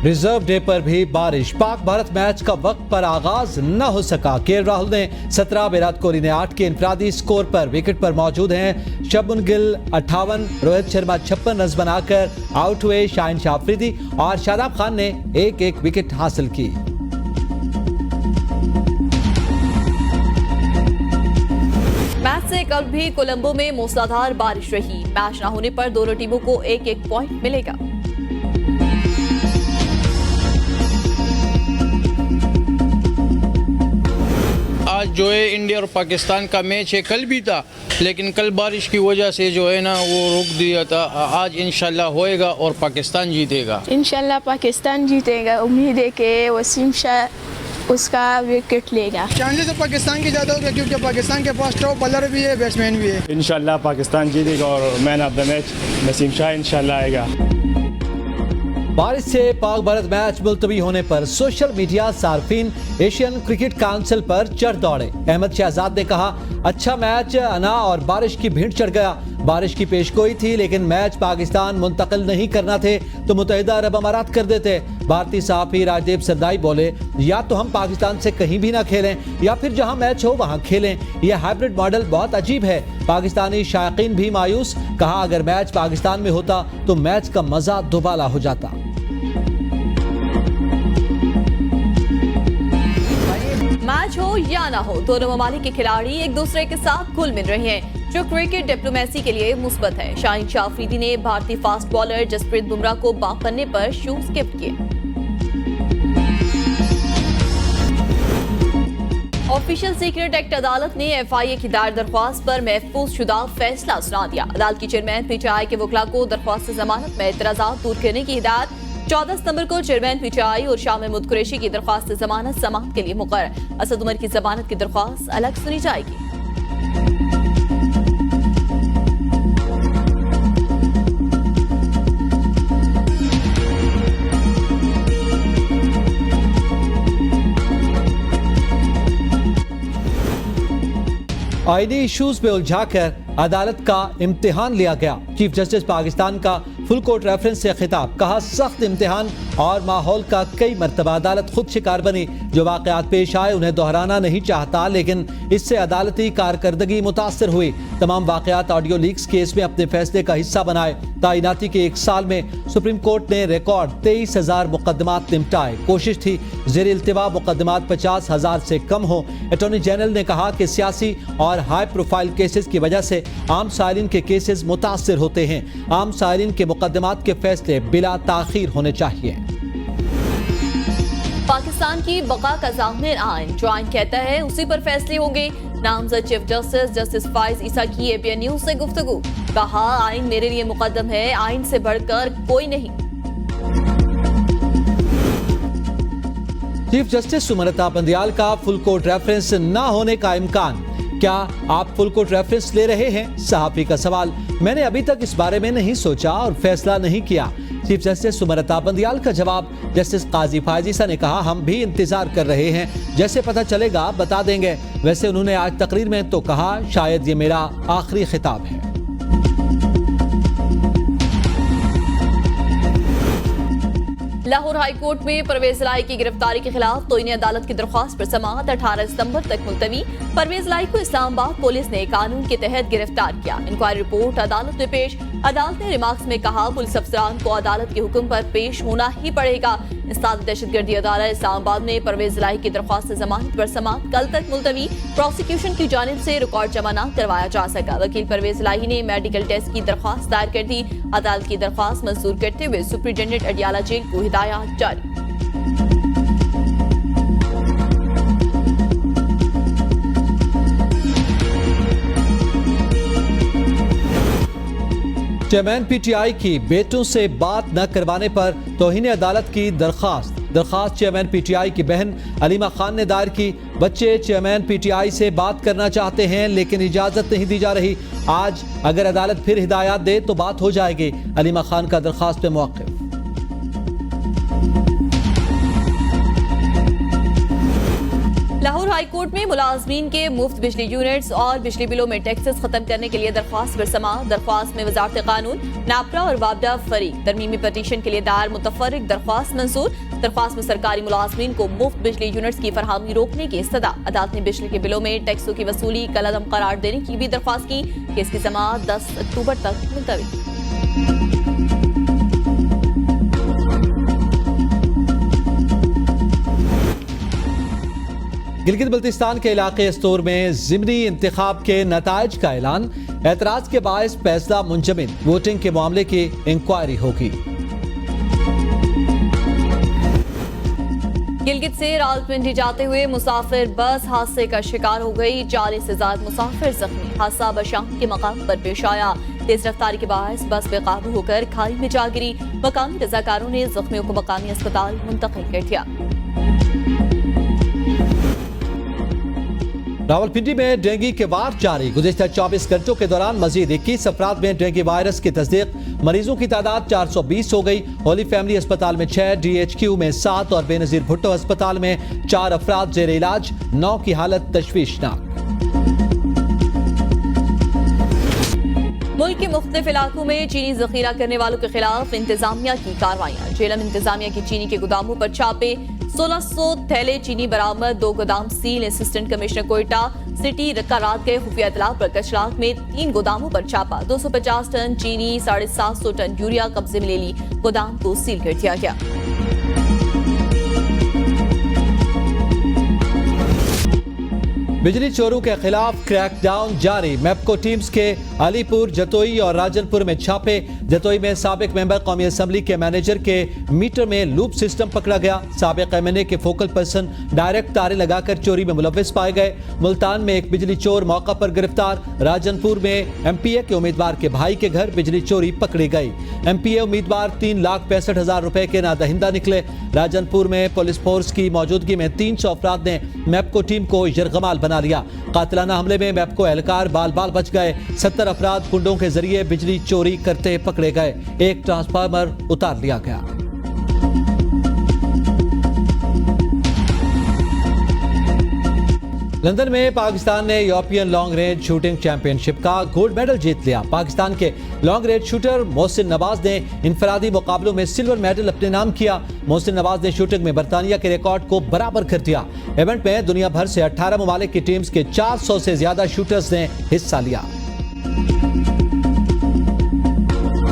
Reserve day पर भी बारिश। पाक भारत मैच का वक्त पर आगाज न हो सका। के राहुल ने 17, विराट कोहली ने 8 के इंफरादी स्कोर पर विकेट पर मौजूद हैं। शुभमन गिल 58, रोहित शर्मा 56 रन बनाकर आउट हुए। शाहिन शाह अफरीदी और शादाब खान ने एक विकेट हासिल की। मैच से कल भी कोलंबो में मूसलाधार बारिश रही। मैच न होने पर दोनों टीमों को एक पॉइंट मिलेगा। आज जो है इंडिया और पाकिस्तान का मैच है, कल भी था लेकिन कल बारिश की वजह से जो है ना वो रोक दिया था। आज इंशाल्लाह होएगा और पाकिस्तान जीतेगा। इंशाल्लाह पाकिस्तान जीतेगा। उम्मीद है कि वसीम शाह उसका विकेट लेगा। चांसेस तो पाकिस्तान की ज़्यादा होगा क्योंकि पाकिस्तान के पास टॉप बॉलर भी है, बैट्समैन भी है। इंशाल्लाह पाकिस्तान जीतेगा और man of the match Waseem Shah इंशाल्लाह आएगा। बारिश से पाक भारत मैच मुलतवी होने पर सोशल मीडिया सार्फिन एशियन क्रिकेट काउंसिल पर चढ़ दौड़े। अहमद शहजाद ने कहा, अच्छा मैच अना और बारिश की भीड़ चढ़ गया। बारिश की पेशगोई थी लेकिन मैच पाकिस्तान मुंतकिल नहीं करना थे तो मुत्तहिदा अरब अमारात कर देते। भारतीय सहाफ़ी राजदीप सरदाई बोले, या तो हम पाकिस्तान से कहीं भी ना खेलें या फिर जहां मैच हो वहां खेलें। यह हाइब्रिड मॉडल बहुत अजीब है। पाकिस्तानी शायकीन भी मायूस। कहा, अगर मैच पाकिस्तान में होता तो मैच का मजा दोबाला हो जाता। मैच हो या ना हो, दोनों ममालिक के खिलाड़ी एक दूसरे के साथ घुल मिल रहे हैं, जो क्रिकेट डिप्लोमेसी के लिए मुस्बत है। शाहिन शाह अफरीदी ने भारतीय फास्ट बॉलर जसप्रीत बुमराह को बाप करने पर शूज गिफ्ट किए। ऑफिशियल सीक्रेट एक्ट अदालत ने FIA की दायर दरख्वास्त पर महफूज शुदा फैसला सुना दिया। अदालत की चेयरमैन PTI के वकला को दरख्वास्त जमानत में एतराज़ात दूर करने की हिदायत। 14 सितंबर को चेयरमैन PTI और शाह महमूद कुरैशी की दरख्वास्त जमानत समाअत के लिए मुकर्रर। असद उमर की जमानत की दरख्वास्त अलग सुनी जाएगी। आईनी इश्यूज में उलझाकर अदालत का इम्तिहान लिया गया। चीफ जस्टिस पाकिस्तान का फुल कोर्ट रेफरेंस से खिताब। कहा, सख्त इम्तिहान और माहौल का कई मरतबा अदालत खुद शिकार बनी। जो वाकयात पेश आए उन्हें दोहराना नहीं चाहता लेकिन इससे अदालती कारकर्दगी मुतासर हुई। तमाम वाकयात ऑडियो लीक्स केस में अपने फैसले का हिस्सा बनाए। तैनाती के 1 साल में सुप्रीम कोर्ट ने रिकॉर्ड 23,000 मुकदमात निपटाए। कोशिश थी ज़ेर इल्तिवा मुकदमात 50,000 से कम हो। अटॉर्नी जनरल ने कहा कि सियासी और हाई प्रोफाइल केसेस की वजह से आम साइलिन के केसेस मुतासर होते हैं। आम साइलिन के मुकदमात के फैसले बिला ताखीर होने चाहिए। पाकिस्तान की बका का ज़ामिन आइन, जो आइन कहता है उसी पर फैसले होंगे। नामजद चीफ जस्टिस जस्टिस फाइज ईसा की APN न्यूज से गुफ्तगू। कहा, आइन मेरे लिए मुकद्दम है, आइन से बढ़कर कोई नहीं। चीफ जस्टिस सुमरता बंदियाल का फुल कोर्ट रेफरेंस न होने का इम्कान। क्या आप फुल कोर्ट रेफरेंस ले रहे हैं? सहाफी का सवाल। मैंने अभी तक इस बारे में नहीं सोचा और फैसला नहीं किया। चीफ जस्टिस सुमरता बंदियाल का जवाब। जस्टिस काजी फायजीसा ने कहा, हम भी इंतजार कर रहे हैं, जैसे पता चलेगा बता देंगे। वैसे उन्होंने आज तकरीर में तो कहा, शायद ये मेरा आखिरी खिताब है। लाहौर हाई कोर्ट में परवेज लाई की गिरफ्तारी के खिलाफ तोइनी अदालत की दरख्वास्त पर समाअत 18 सितंबर तक मुलतवी। परवेज लाई को इस्लामाबाद पुलिस ने कानून के तहत गिरफ्तार किया। इंक्वायरी रिपोर्ट अदालत में पेश। अदालत ने रिमार्क्स में कहा, पुलिस अफसरान को अदालत के हुक्म पर पेश होना ही पड़ेगा। इंसदाद दहशतगर्दी अदालत इस्लामाबाद में परवेज लाई की दरख्वास्त जमानत पर समाअत कल तक मुलतवी। प्रोसिक्यूशन की जानिब से रिकॉर्ड जमा न करवाया जा सका। वकील परवेज लाई ने मेडिकल टेस्ट की दरख्वास्त दायर कर दी। अदालत की दरख्वास्त मंजूर करते हुए सुप्रिंटेंडेंट अडियाला जेल को हिदायत जारी। चेयरमैन PTI की बेटों से बात न करवाने पर तौहीन अदालत की दरखास्त चेयरमैन PTI की बहन अलीमा खान ने दायर की। बच्चे चेयरमैन PTI से बात करना चाहते हैं लेकिन इजाजत नहीं दी जा रही। आज अगर अदालत फिर हिदायत दे तो बात हो जाएगी। अलीमा खान का दरखास्त पे मौक़िफ़। लाहौर हाई कोर्ट में मुलाजमीन के मुफ्त बिजली यूनिट्स और बिजली बिलों में टैक्सेस खत्म करने के लिए दरख्वास्त पर समाअत। दरख्वास्त में वजारत कानून, नापरा और वापडा फरीक तरमीमी पटीशन के लिए दायर मुतफर्रिक दरख्वास्त मंजूर। दरख्वास्त में सरकारी मुलाजमीन को मुफ्त बिजली यूनिट्स की फरहमी रोकने की इस्तदा। अदालत ने बिजली के बिलों में टैक्सों की वसूली कलअदम करार देने की भी दरख्वास्त की। केस की समाअत 10 अक्टूबर तक मुलतवी। गिलगित बल्तिस्तान के इलाके अस्तूर में ज़िमनी इंतखाब के नताइज का ऐलान। एतराज के बायस फैसला मुंजमिद, वोटिंग के मामले की इंक्वायरी होगी। गिलगित से रावलपिंडी जाते हुए मुसाफिर बस हादसे का शिकार हो गई। 40 से ज्यादा मुसाफिर जख्मी। हादसा बशाम के मकाम पर पेश आया। तेज रफ्तारी के बायस बस बेकाबू होकर खाई में जा गिरी। मकामी रजाकारों ने जख्मियों को मकामी अस्पताल मुंतकिल कर दिया। रावलपिंडी में डेंगू के वार जारी। गुज़िश्ता 24 घंटों के दौरान मजीद 21 अफराद में डेंगू वायरस की तस्दीक। मरीजों की तादाद 420 हो गई। होली फैमिली अस्पताल में 6, DHQ में 7 और बेनजीर भुट्टो अस्पताल में 4 अफराद जेर इलाज। 9 की हालत तशवीशनाक। मुल्क के मुख्तलिफ इलाकों में चीनी जखीरा करने वालों के खिलाफ इंतजामिया की कार्रवाइयां। जेलम इंतजामिया की चीनी के गोदामों पर छापे। 1600 थैले चीनी बरामद। 2 गोदाम seal. Assistant commissioner Quetta city का रात गए खुफिया इतला पर कचलाक में 3 गोदामों पर छापा। 250 टन चीनी, 750 टन यूरिया कब्जे में ले ली। गोदाम को सील कर दिया गया। बिजली चोरों के खिलाफ क्रैकडाउन जारी। मैपको टीम्स के अलीपुर, जतोई और राजनपुर में छापे। जतोई में साबिक मेंबर कौमी असम्बली के मैनेजर के मीटर में लूप सिस्टम पकड़ा गया। साबिक MNA के फोकल पर्सन डायरेक्ट तारे लगाकर चोरी में मुलव्विस पाए गए। मुल्तान में एक बिजली चोर मौका पर गिरफ्तार। राजनपुर में MPA के उम्मीदवार के भाई के घर बिजली चोरी पकड़ी गई। MPA उम्मीदवार 3,65,000 रुपए के नादहिंदा निकले। राजनपुर में पुलिस फोर्स की मौजूदगी में 300 अफराद ने मैपको टीम को यरगमाल बना लिया। कातिलाना हमले में मैपको एहलकार बाल बाल बच गए। 70 अफराद कुंडों के जरिए बिजली चोरी करते पकड़े गए। एक ट्रांसफार्मर उतार लिया गया। लंदन में पाकिस्तान ने European long range shooting championship का गोल्ड मेडल जीत लिया। पाकिस्तान के long range shooter Mohsin Nawaz ने इनफरादी मुकाबलों में सिल्वर मेडल अपने नाम किया। मोहसिन नवाज ने शूटिंग में बरतानिया के रिकॉर्ड को बराबर कर दिया। इवेंट में दुनिया भर से 18 ममालिक की टीम्स के 400 से ज्यादा शूटर्स ने हिस्सा लिया।